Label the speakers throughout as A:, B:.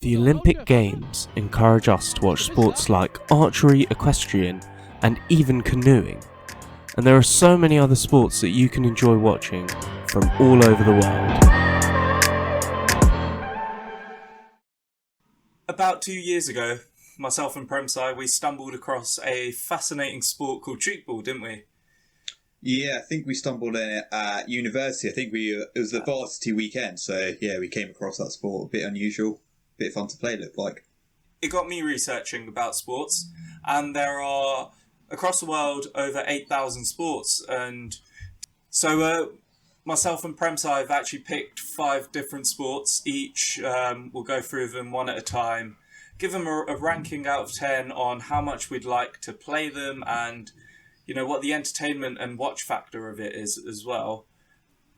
A: The Olympic Games encourage us to watch sports like archery, equestrian, and even canoeing. And there are so many other sports that you can enjoy watching from all over the world.
B: About 2 years ago, myself and Premsai, we stumbled across a fascinating sport called streetball, didn't we?
C: Yeah, I think we stumbled in it at university. I think it was the varsity weekend, so yeah, we came across that sport. A bit unusual, a bit fun to play, looked like.
B: It got me researching about sports, and there are, across the world, over 8,000 sports, and so myself and Premsai have actually picked 5 different sports. Each we'll go through them one at a time, give them a ranking out of 10 on how much we'd like to play them, and you know what the entertainment and watch factor of it is as well.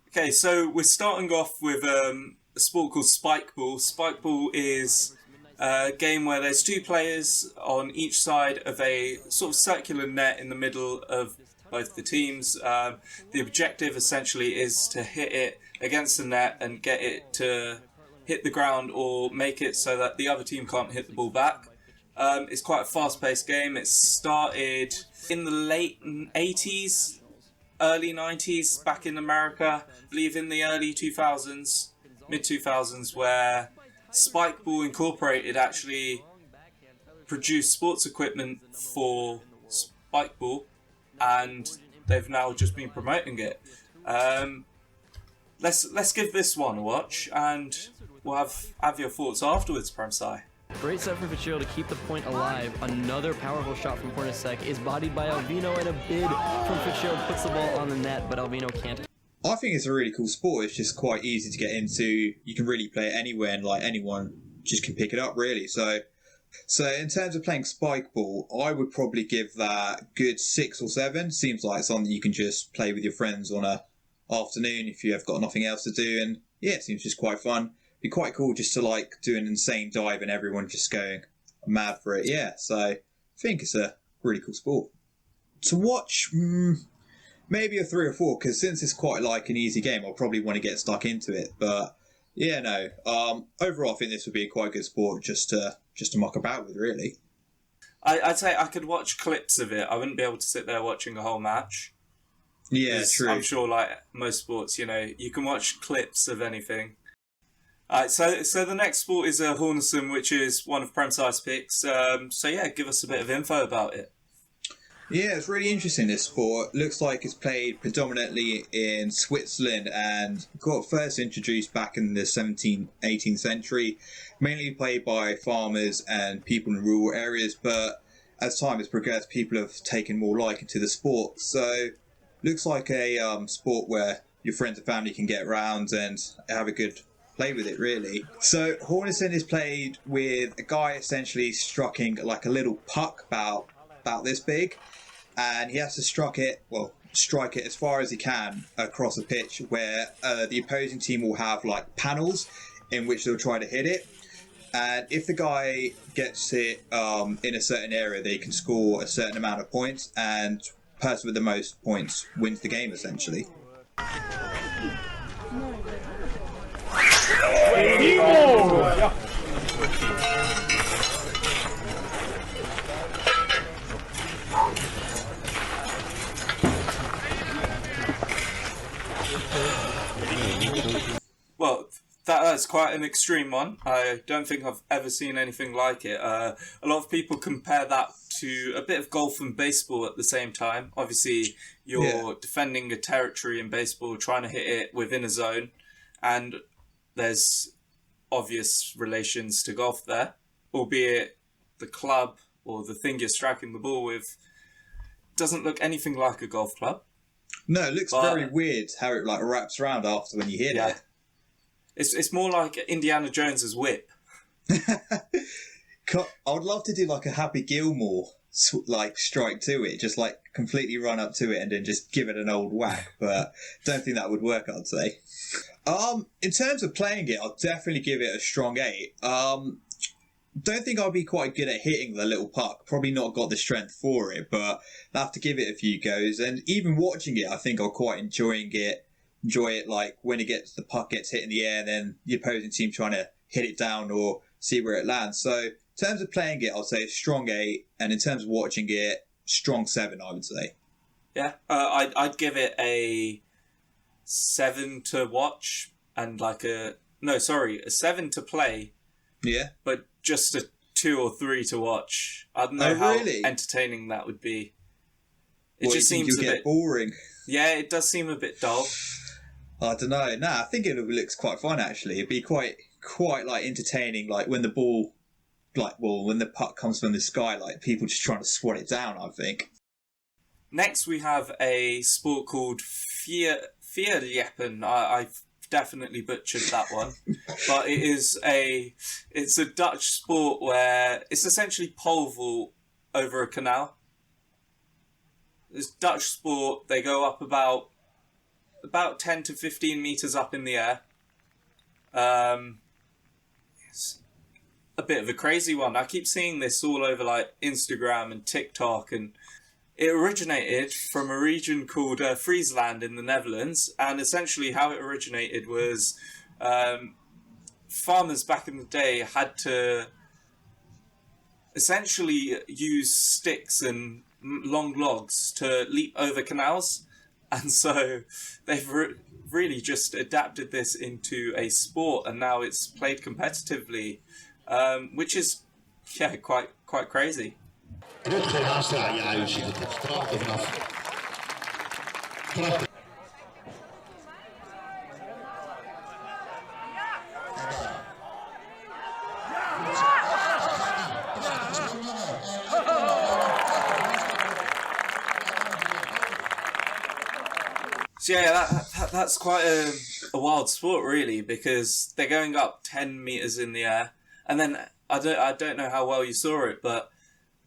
B: Okay, so we're starting off with a sport called Spikeball. Spikeball is a game where there's 2 players on each side of a sort of circular net in the middle of both the teams. The objective essentially is to hit it against the net and get it to hit the ground or make it so that the other team can't hit the ball back. It's quite a fast-paced game. It started in the late 80s, early 90s back in America. I believe in the early 2000s, mid-2000s, where Spikeball Incorporated actually produced sports equipment for Spikeball, and they've now just been promoting it. Let's give this one a watch, and we'll have your thoughts afterwards, Premsai.
D: Great set from Fitzgerald to keep the point alive. Another powerful shot from Hornion is bodied by Alvino, and a bid from Fitzgerald puts the ball on the net, but Alvino can't.
C: I think it's a really cool sport. It's just quite easy to get into. You can really play it anywhere, and like anyone just can pick it up, really. So in terms of playing Spikeball, I would probably give that good 6 or 7. Seems like something you can just play with your friends on a afternoon if you have got nothing else to do, and yeah, it seems just quite fun. Be quite cool just to like do an insane dive and everyone just going mad for it. Yeah, so I think it's a really cool sport to watch. Maybe a 3 or 4, because since it's quite like an easy game, I'll probably want to get stuck into it. But yeah, no. Overall, I think this would be a quite good sport just to muck about with, really.
B: I'd say I could watch clips of it. I wouldn't be able to sit there watching a whole match.
C: Yeah, true.
B: I'm sure, like most sports, you know, you can watch clips of anything. So the next sport is Hornion, which is one of Premsai's picks. So yeah, give us a bit of info about it.
C: Yeah, it's really interesting, this sport. Looks like it's played predominantly in Switzerland and got first introduced back in the 17th, 18th century. Mainly played by farmers and people in rural areas, but as time has progressed, people have taken more liking to the sport. So looks like a sport where your friends and family can get around and have a good play with it, really. So Hornion is played with a guy essentially striking like a little puck about this big, and he has to strike it as far as he can across a pitch where the opposing team will have like panels in which they'll try to hit it, and if the guy gets it in a certain area, they can score a certain amount of points, and the person with the most points wins the game essentially.
B: Well, that's quite an extreme one. I don't think I've ever seen anything like it. A lot of people compare that to a bit of golf and baseball at the same time. Obviously, you're defending a territory in baseball, trying to hit it within a zone, and there's obvious relations to golf there, albeit the club or the thing you're striking the ball with doesn't look anything like a golf club.
C: No, it looks very weird how it like wraps around after when you hit it.
B: It's more like Indiana Jones's whip.
C: I would love to do like a Happy Gilmore like strike to it, just like completely run up to it and then just give it an old whack, but don't think that would work, I'd say. In terms of playing it, I'll definitely give it a strong 8. Don't think I'll be quite good at hitting the little puck. Probably not got the strength for it, but I'll have to give it a few goes. And even watching it, I think I'll quite enjoy it like when the puck gets hit in the air, then the opposing team trying to hit it down or see where it lands. So in terms of playing it, I'll say a strong 8, and in terms of watching it, strong 7, I would say.
B: Yeah, I'd give it a 7 to watch and like a 7 to play.
C: Yeah,
B: but just a 2 or 3 to watch. I don't know how entertaining that would be. It just seems a bit
C: boring.
B: Yeah, it does seem a bit dull.
C: I don't know. Nah, I think it looks quite fun actually. It'd be quite like entertaining. Like when the ball, when the puck comes from the sky, like people just trying to swat it down. I think.
B: Next, we have a sport called Vierjeppen. I've definitely butchered that one, but it's a Dutch sport where it's essentially pole vault over a canal. This Dutch sport, they go up about 10 to 15 meters up in the air. It's a bit of a crazy one. I keep seeing this all over like Instagram and TikTok, and it originated from a region called Friesland in the Netherlands, and essentially how it originated was farmers back in the day had to essentially use sticks and long logs to leap over canals, and so they've really just adapted this into a sport, and now it's played competitively, which is quite crazy. So yeah, that's quite a wild sport really, because they're going up 10 meters in the air, and then I don't know how well you saw it, but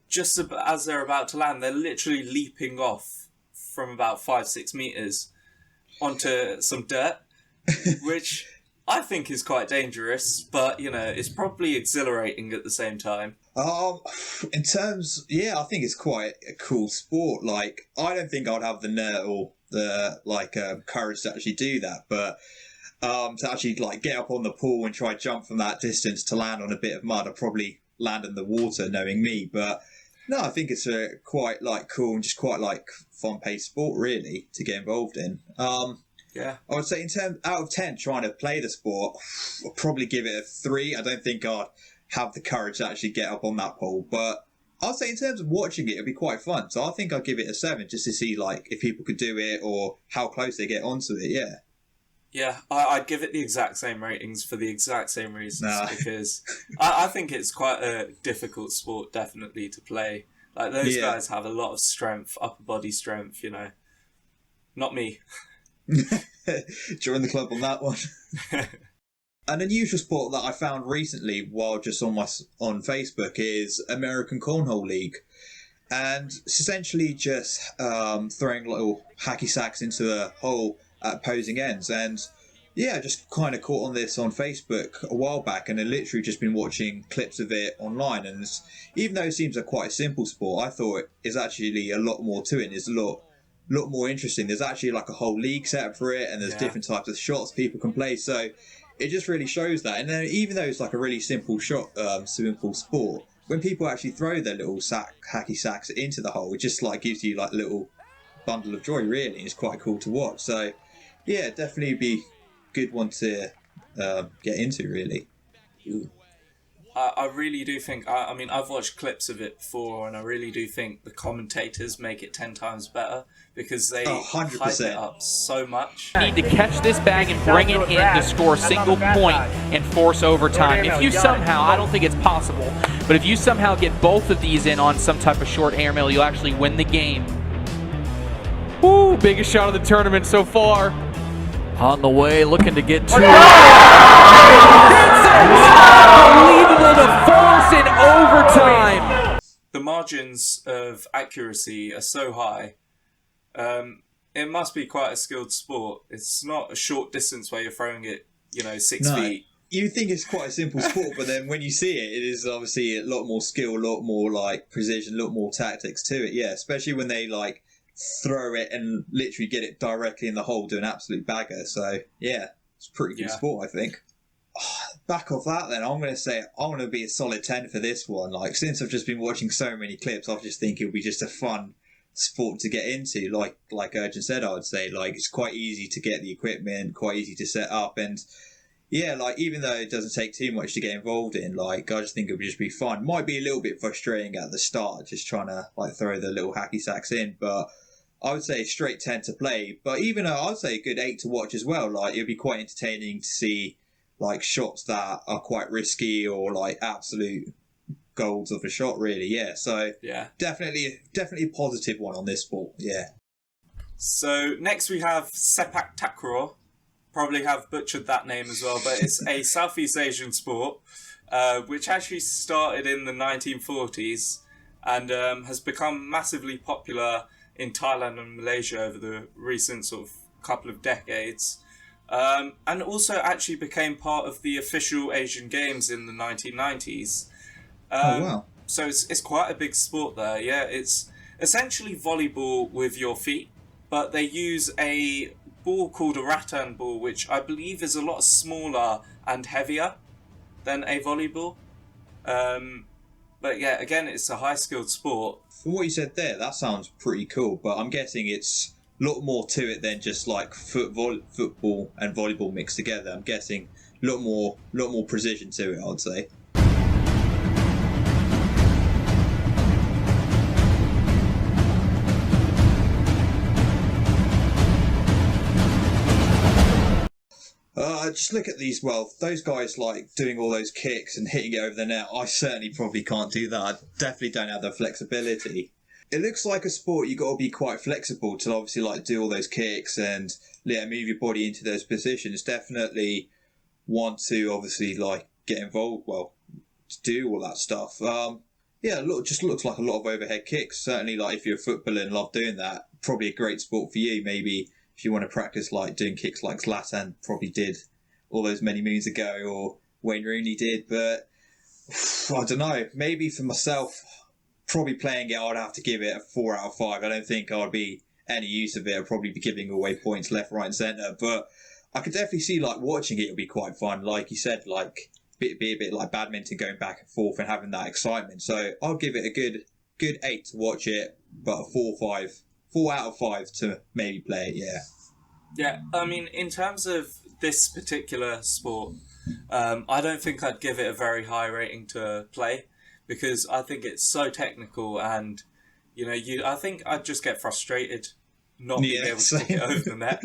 B: just as they're about to land, they're literally leaping off from about 5-6 meters onto some dirt, which I think is quite dangerous, but it's probably exhilarating at the same time.
C: I think it's quite a cool sport. Like, I don't think I'd have the nerve or the courage to actually do that, but to actually get up on the pool and try to jump from that distance to land on a bit of mud, I'd probably land in the water, knowing me. But no, I think it's a quite cool and just quite fun-paced sport really to get involved in.
B: Yeah,
C: I would say in terms out of 10 trying to play the sport, I'll probably give it a 3. I don't think I'd have the courage to actually get up on that pole, but I'll say in terms of watching it, it'd be quite fun. So I think I'd give it a 7 just to see if people could do it or how close they get onto it. Yeah.
B: Yeah, I'd give it the exact same ratings for the exact same reasons, because I think it's quite a difficult sport, definitely, to play. Like, those guys have a lot of strength, upper body strength, Not me.
C: Join the club on that one. An unusual sport that I found recently while just on Facebook is American Cornhole League. And it's essentially just throwing little hacky sacks into the hole at opposing ends. And yeah, I just kind of caught on this on Facebook a while back, and I literally just been watching clips of it online. And even though it seems quite a simple sport, I thought it's actually a lot more to it. And it's a lot more interesting. There's actually a whole league set up for it, and there's different types of shots people can play. So it just really shows that. And then even though it's a really simple simple sport, when people actually throw their little hacky sacks into the hole, it just gives you a little bundle of joy really. It's quite cool to watch. So yeah, definitely be a good one to get into really. Ooh.
B: I really do think, I mean, I've watched clips of it before, and I really do think the commentators make it 10 times better, because they hype it up so much.
E: Need to catch this bag and bring it in to score a single point and force overtime. If you somehow, I don't think it's possible, but if you somehow get both of these in on some type of short airmail, you'll actually win the game. Woo, biggest shot of the tournament so far.
F: On the way, looking to get two.
E: Unbelievable to force in overtime.
B: The margins of accuracy are so high. It must be quite a skilled sport. It's not a short distance where you're throwing it, 6 feet.
C: You think it's quite a simple sport, but then when you see it, it is obviously a lot more skill, a lot more precision, a lot more tactics to it. Yeah, especially when they throw it and literally get it directly in the hole, do an absolute bagger. So yeah, it's a pretty good sport, I think. back off that, then I'm going to say I want to be a solid 10 for this one. Like, since I've just been watching so many clips, I just think it'll be just a fun sport to get into. Like Urgent said, I would say, like, it's quite easy to get the equipment, quite easy to set up, and yeah, like, even though it doesn't take too much to get involved in, like, I just think it would just be fun. Might be a little bit frustrating at the start, just trying to, like, throw the little hacky sacks in, but I would say straight 10 to play. But even I'd say a good 8 to watch as well. Like, it'd be quite entertaining to see, like, shots that are quite risky or, like, absolute golds of a shot, really. Yeah, so
B: Yeah.
C: definitely a positive one on this sport, yeah.
B: So next we have Sepak Takraw. Probably have butchered that name as well, but it's a Southeast Asian sport which actually started in the 1940s and has become massively popular in Thailand and Malaysia over the recent sort of couple of decades. And also actually became part of the official Asian Games in the 1990s.
C: Oh, wow.
B: So it's quite a big sport there, yeah. It's essentially volleyball with your feet, but they use a ball called a rattan ball, which I believe is a lot smaller and heavier than a volleyball. But yeah, again, it's a high-skilled sport.
C: From what you said there, that sounds pretty cool, but I'm guessing it's a lot more to it than just like football and volleyball mixed together. I'm guessing a lot more precision to it, I'd say. Just look at these, those guys like doing all those kicks and hitting it over the net. I certainly probably can't do that. I definitely don't have the flexibility. It looks like a sport you got to be quite flexible to obviously like do all those kicks and move your body into those positions. Definitely want to obviously like get involved, to do all that stuff. Just looks like a lot of overhead kicks. Certainly, like if you're a footballer and love doing that, probably a great sport for you. Maybe if you want to practice like doing kicks like Zlatan probably did all those many moons ago, or Wayne Rooney did. But I don't know. Maybe for myself, probably playing it, I'd have to give it a 4 out of 5. I don't think I'd be any use of it. I'd probably be giving away points left, right, and centre. But I could definitely see like watching it would be quite fun. Like you said, like be a bit like badminton, going back and forth and having that excitement. So I'll give it a good 8 to watch it, but a 4 out of 5 to maybe play it. Yeah.
B: Yeah, I mean, in terms of this particular sport, I don't think I'd give it a very high rating to play, because I think it's so technical, and I think I'd just get frustrated not being able to kick it over the net.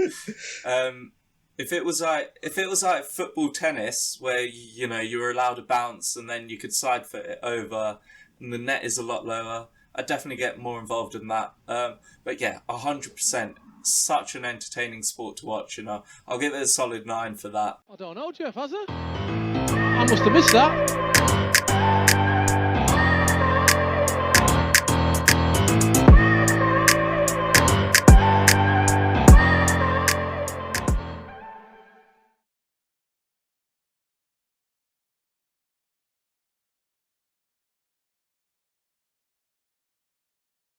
B: If it was like football, tennis, where you were allowed to bounce and then you could side foot it over, and the net is a lot lower, I'd definitely get more involved in that. But yeah, 100%. Such an entertaining sport to watch, and I'll give it a solid 9 for that.
G: I don't know, Jeff, has it? I must have missed that.